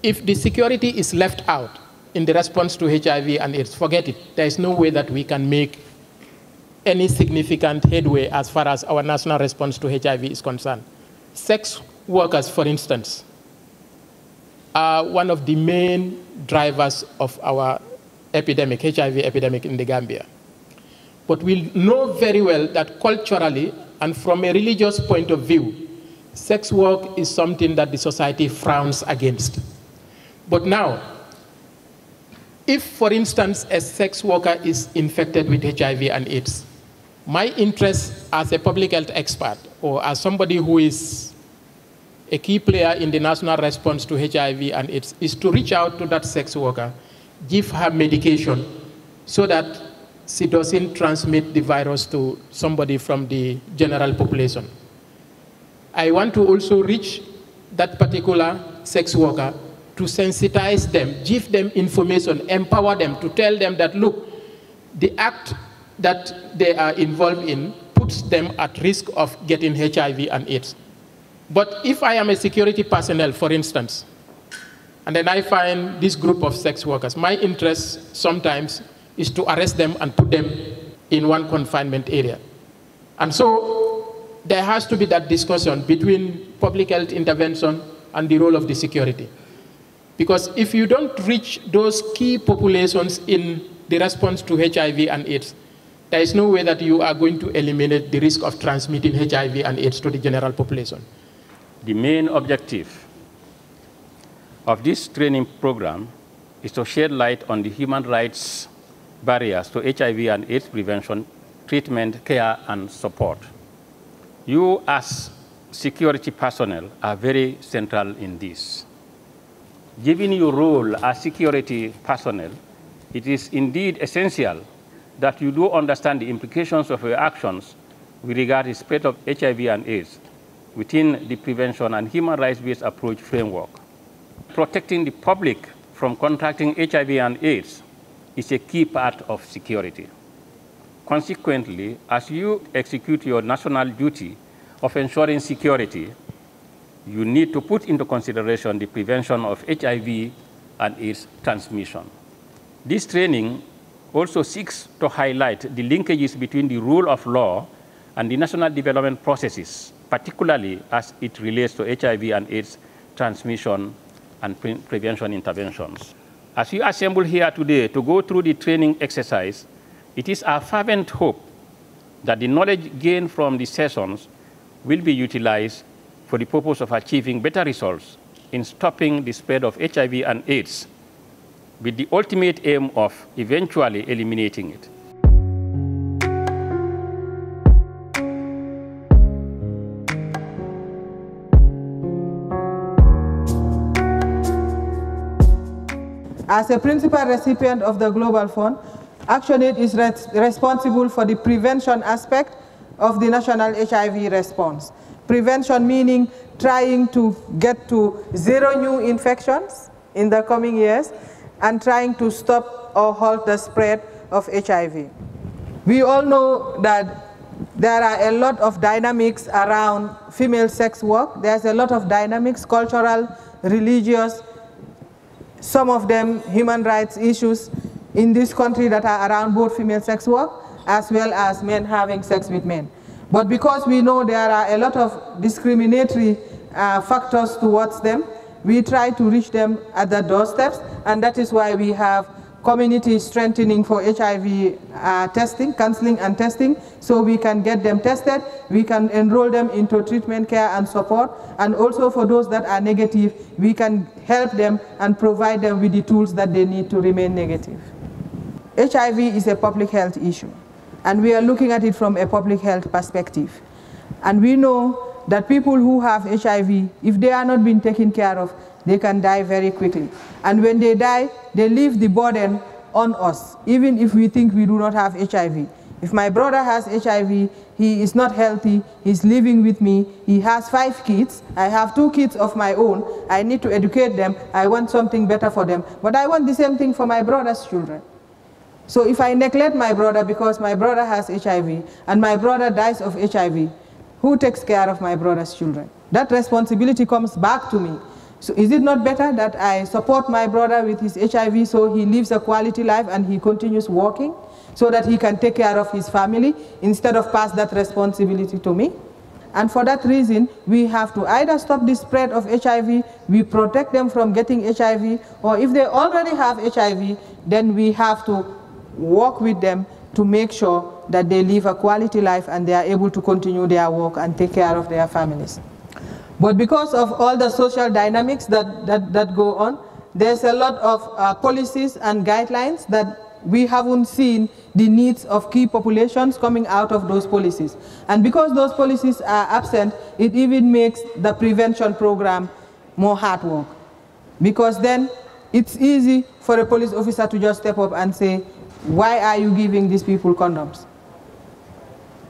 If the security is left out in the response to HIV and AIDS, forget it. There is no way that we can make any significant headway as far as our national response to HIV is concerned. Sex workers, for instance, are one of the main drivers of our epidemic, HIV epidemic in the Gambia. But we know very well that culturally and from a religious point of view, sex work is something that the society frowns against. But now, if, for instance, a sex worker is infected with HIV and AIDS, my interest as a public health expert or as somebody who is a key player in the national response to HIV and AIDS is to reach out to that sex worker, give her medication so that she doesn't transmit the virus to somebody from the general population. I want to also reach that particular sex worker to sensitize them, give them information, empower them, to tell them that, look, the act that they are involved in puts them at risk of getting HIV and AIDS. But if I am a security personnel, for instance, and then I find this group of sex workers, my interest sometimes is to arrest them and put them in one confinement area. And so there has to be that discussion between public health intervention and the role of the security. Because if you don't reach those key populations in the response to HIV and AIDS, there is no way that you are going to eliminate the risk of transmitting HIV and AIDS to the general population. The main objective of this training program is to shed light on the human rights barriers to HIV and AIDS prevention, treatment, care, and support. You, as security personnel, are very central in this. Given your role as security personnel, it is indeed essential that you do understand the implications of your actions with regard to the spread of HIV and AIDS within the prevention and human rights-based approach framework. Protecting the public from contracting HIV and AIDS is a key part of security. Consequently, as you execute your national duty of ensuring security, you need to put into consideration the prevention of HIV and AIDS transmission. This training also seeks to highlight the linkages between the rule of law and the national development processes, particularly as it relates to HIV and AIDS transmission and prevention interventions. As you assemble here today to go through the training exercise, it is our fervent hope that the knowledge gained from the sessions will be utilized for the purpose of achieving better results in stopping the spread of HIV and AIDS, with the ultimate aim of eventually eliminating it. As a principal recipient of the Global Fund, ActionAid is responsible for the prevention aspect of the national HIV response. Prevention meaning trying to get to 0 new infections in the coming years and trying to stop or halt the spread of HIV. We all know that there are a lot of dynamics around female sex work. There's a lot of dynamics, cultural, religious, some of them human rights issues in this country that are around both female sex work as well as men having sex with men. But because we know there are a lot of discriminatory factors towards them, we try to reach them at the doorsteps, and that is why we have community strengthening for HIV testing, counseling and testing, so we can get them tested, we can enroll them into treatment care and support, and also for those that are negative, we can help them and provide them with the tools that they need to remain negative. HIV is a public health issue, and we are looking at it from a public health perspective. And we know that people who have HIV, if they are not being taken care of, they can die very quickly. And when they die, they leave the burden on us, even if we think we do not have HIV. If my brother has HIV, he is not healthy, he's living with me, he has 5 kids, I have 2 kids of my own, I need to educate them, I want something better for them, but I want the same thing for my brother's children. So if I neglect my brother because my brother has HIV and my brother dies of HIV, who takes care of my brother's children? That responsibility comes back to me. So is it not better that I support my brother with his HIV so he lives a quality life and he continues working so that he can take care of his family instead of pass that responsibility to me? And for that reason, we have to either stop the spread of HIV, we protect them from getting HIV, or if they already have HIV, then we have to work with them to make sure that they live a quality life and they are able to continue their work and take care of their families. But because of all the social dynamics that go on, there's a lot of policies and guidelines that we haven't seen the needs of key populations coming out of those policies. And because those policies are absent, it even makes the prevention program more hard work. Because then it's easy for a police officer to just step up and say, why are you giving these people condoms?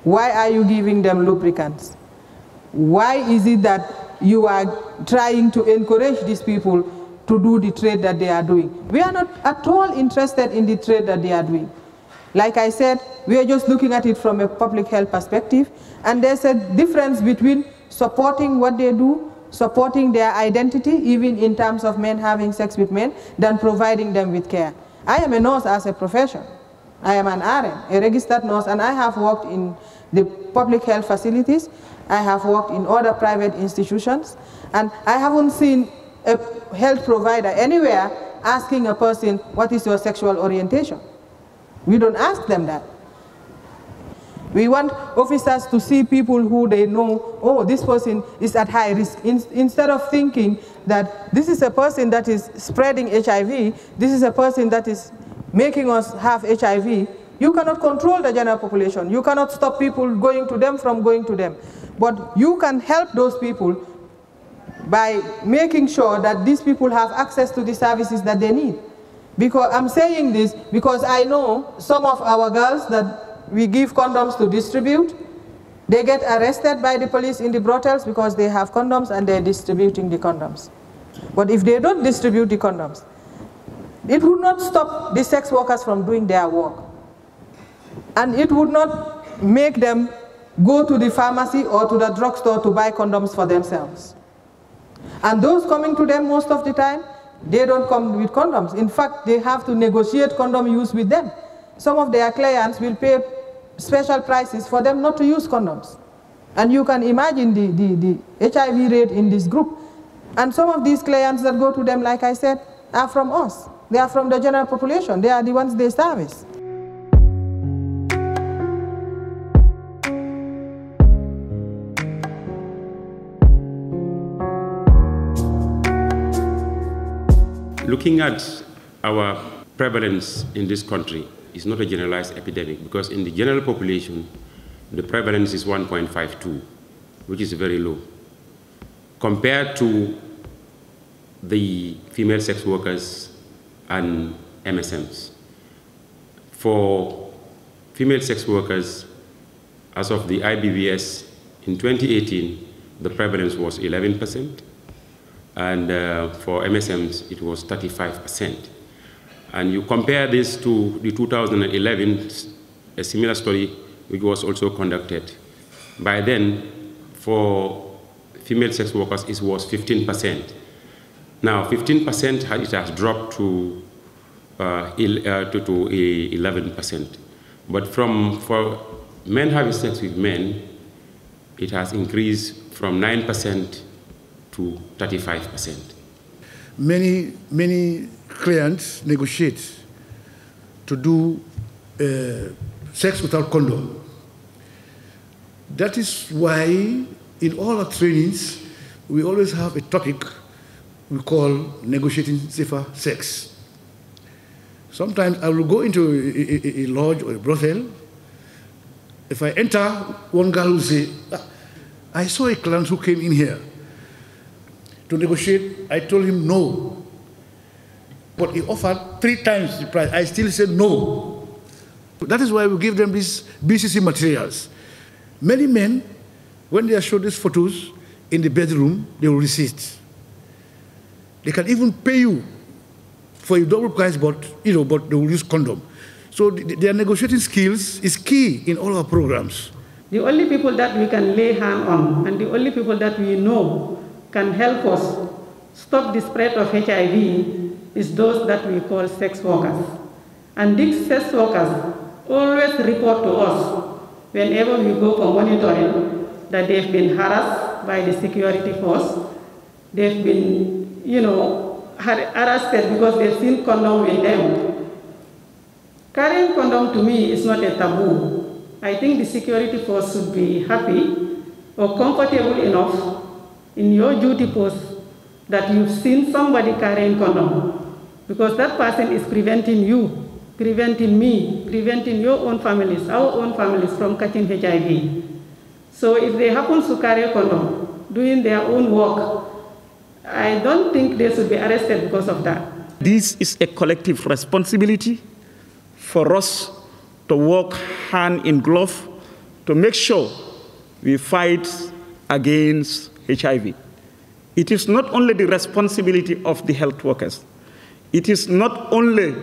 Why are you giving them lubricants? Why is it that you are trying to encourage these people to do the trade that they are doing? We are not at all interested in the trade that they are doing. Like I said, we are just looking at it from a public health perspective, and there's a difference between supporting what they do, supporting their identity, even in terms of men having sex with men, than providing them with care. I am a nurse as a profession. I am an RN, a registered nurse, and I have worked in the public health facilities. I have worked in other private institutions, and I haven't seen a health provider anywhere asking a person, what is your sexual orientation? We don't ask them that. We want officers to see people who they know, oh, this person is at high risk, instead of thinking that this is a person that is spreading HIV, this is a person that is making us have HIV. You cannot control the general population. You cannot stop people going to them from going to them. But you can help those people by making sure that these people have access to the services that they need. Because I'm saying this because I know some of our girls that we give condoms to distribute, they get arrested by the police in the brothels because they have condoms and they're distributing the condoms. But if they don't distribute the condoms, it would not stop the sex workers from doing their work. And it would not make them go to the pharmacy or to the drugstore to buy condoms for themselves. And those coming to them most of the time, they don't come with condoms. In fact, they have to negotiate condom use with them. Some of their clients will pay special prices for them not to use condoms. And you can imagine the HIV rate in this group. And some of these clients that go to them, like I said, are from us. They are from the general population. They are the ones they service. Looking at our prevalence in this country is not a generalized epidemic, because in the general population, the prevalence is 1.52, which is very low. Compared to the female sex workers and MSMs. For female sex workers, as of the IBVS in 2018, the prevalence was 11%. And for MSMs, it was 35%. And you compare this to the 2011, a similar study which was also conducted. By then, for female sex workers, it was 15%. Now, 15%, it has dropped to 11%. But for men having sex with men, it has increased from 9% to 35%. Many clients negotiate to do sex without condom. That is why in all our trainings, we always have a topic we call negotiating safer sex. Sometimes I will go into a lodge or a brothel. If I enter, one girl will say, I saw a client who came in here to negotiate. I told him no. But he offered 3 times the price. I still said no. That is why we give them these BCC materials. Many men, when they are showed these photos in the bedroom, they will resist. They can even pay you for a double price, but they will use condom. So their negotiating skills is key in all our programs. The only people that we can lay hand on and the only people that we know can help us stop the spread of HIV is those that we call sex workers. And these sex workers always report to us whenever we go for monitoring that they've been harassed by the security force. They've been, harassed because they've seen condom with them. Carrying condom to me is not a taboo. I think the security force should be happy or comfortable enough in your duty post that you've seen somebody carrying condom, because that person is preventing you, preventing me, preventing your own families, our own families from catching HIV. So if they happen to carry a condom, doing their own work, I don't think they should be arrested because of that. This is a collective responsibility for us to work hand in glove to make sure we fight against HIV. It is not only the responsibility of the health workers. It is not only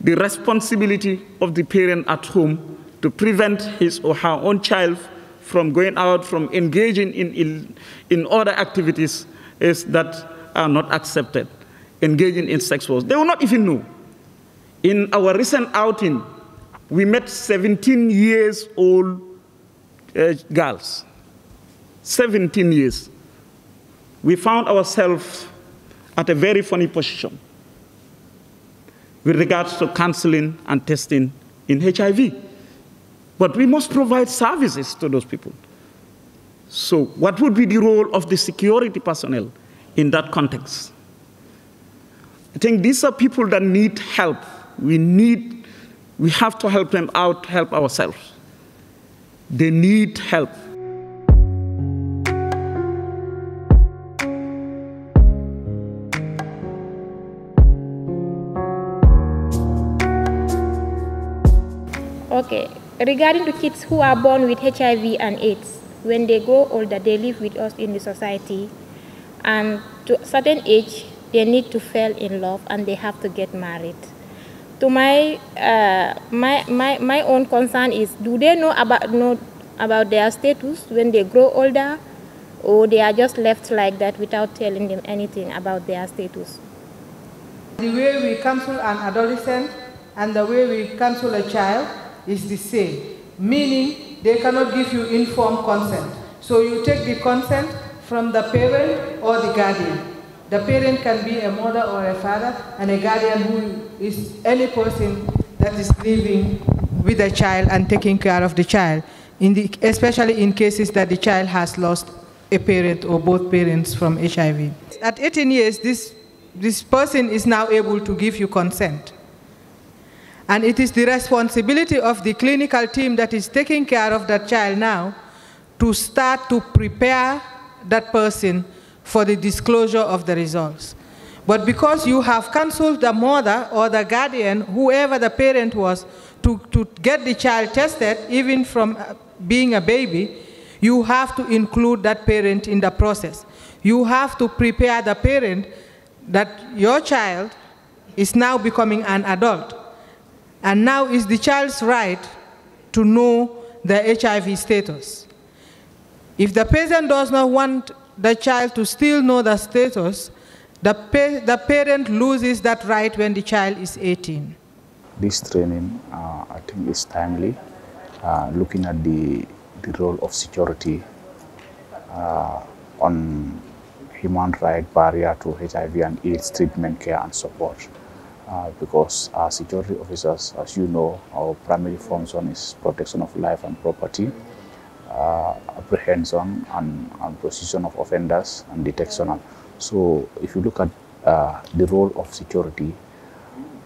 the responsibility of the parent at home to prevent his or her own child from going out, from engaging in other activities that are not accepted, engaging in sex work. They will not even know. In our recent outing, we met 17-year-old girls, 17 years. We found ourselves at a very funny position with regards to counseling and testing in HIV. But we must provide services to those people. So what would be the role of the security personnel in that context? I think these are people that need help. We have to help them out, help ourselves. They need help. Okay, regarding the kids who are born with HIV and AIDS, when they grow older, they live with us in the society, and to a certain age, they need to fall in love and they have to get married. To my own concern is, do they know about their status when they grow older, or they are just left like that without telling them anything about their status? The way we counsel an adolescent and the way we counsel a child is the same, meaning they cannot give you informed consent. So you take the consent from the parent or the guardian. The parent can be a mother or a father, and a guardian who is any person that is living with the child and taking care of the child, especially in cases that the child has lost a parent or both parents from HIV. At 18 years, this person is now able to give you consent. And it is the responsibility of the clinical team that is taking care of that child now to start to prepare that person for the disclosure of the results. But because you have counseled the mother or the guardian, whoever the parent was, to get the child tested, even from being a baby, you have to include that parent in the process. You have to prepare the parent that your child is now becoming an adult. And now is the child's right to know the HIV status. If the parent does not want the child to still know the status, the parent loses that right when the child is 18. This training, I think, is timely, looking at the role of security on human right barrier to HIV and AIDS treatment, care, and support. Because our security officers, as you know, our primary function is protection of life and property, apprehension and precision of offenders, and detection. So if you look at the role of security,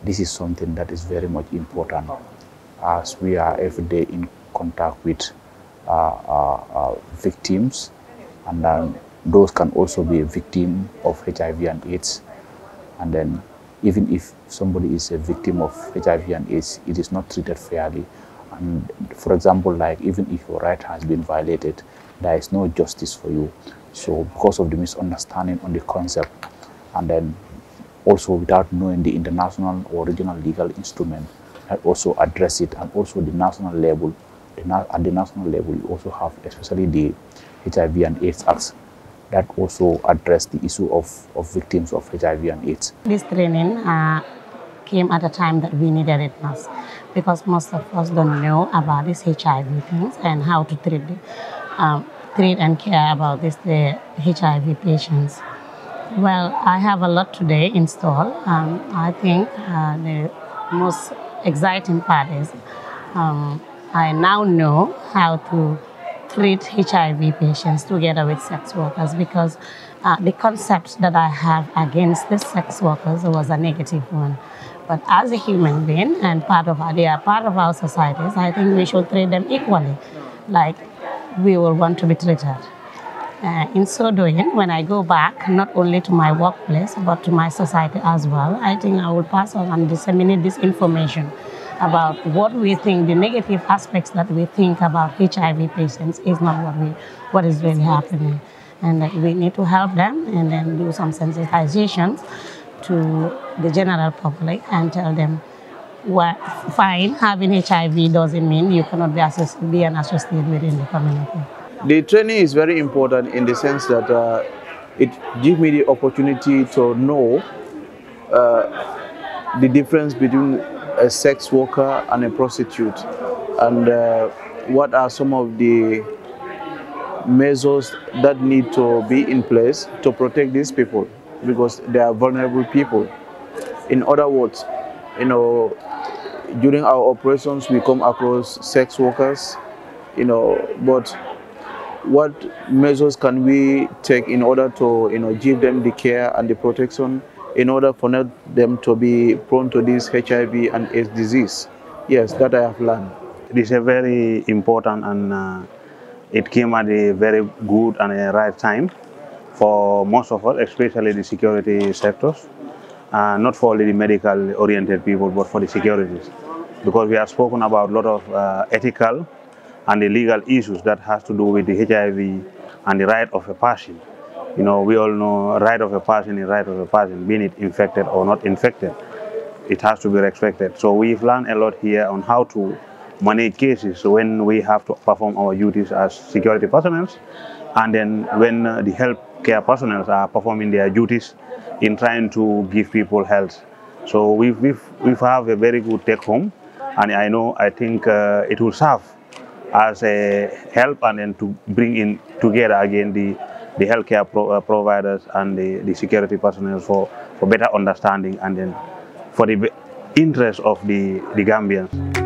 this is something that is very much important, as we are every day in contact with victims, and then those can also be a victim of HIV and AIDS. And then even if somebody is a victim of HIV and AIDS, it is not treated fairly. And for example, like even if your right has been violated, there is no justice for you. So because of the misunderstanding on the concept, and then also without knowing the international or regional legal instrument that also address it, and also the national level, at the national level, we also have especially the HIV and AIDS Acts that also address the issue of victims of HIV and AIDS. This training came at a time that we needed it most, because most of us don't know about these HIV things and how to treat and care about the HIV patients. Well, I have a lot today installed. I think the most exciting part is I now know how to treat HIV patients together with sex workers, because the concept that I have against the sex workers was a negative one. But as a human being and they are part of our societies, I think we should treat them equally, like we will want to be treated. In so doing, when I go back, not only to my workplace, but to my society as well, I think I will pass on and disseminate this information about what we think, the negative aspects that we think about HIV patients is not what is really happening. And we need to help them and then do some sensitizations to the general public and tell them, well, fine, having HIV doesn't mean you cannot be an associate within the community. The training is very important in the sense that it gives me the opportunity to know the difference between a sex worker and a prostitute, and what are some of the measures that need to be in place to protect these people, because they are vulnerable people. In other words, during our operations we come across sex workers, but what measures can we take in order to give them the care and the protection in order for them to be prone to this HIV and AIDS disease? Yes, that I have learned. It is a very important, and it came at a very good and a right time for most of us, especially the security sectors, not for only the medical oriented people, but for the securities, because we have spoken about a lot of ethical and the legal issues that has to do with the HIV and the right of a person. We all know right of a person is right of a person, being it infected or not infected. It has to be respected. So we've learned a lot here on how to manage cases when we have to perform our duties as security personnel, and then when the healthcare personnel are performing their duties in trying to give people health. So we've have a very good take home, and I think it will serve as a help, and then to bring in together again the healthcare providers and the security personnel for better understanding, and then for the interest of the Gambians.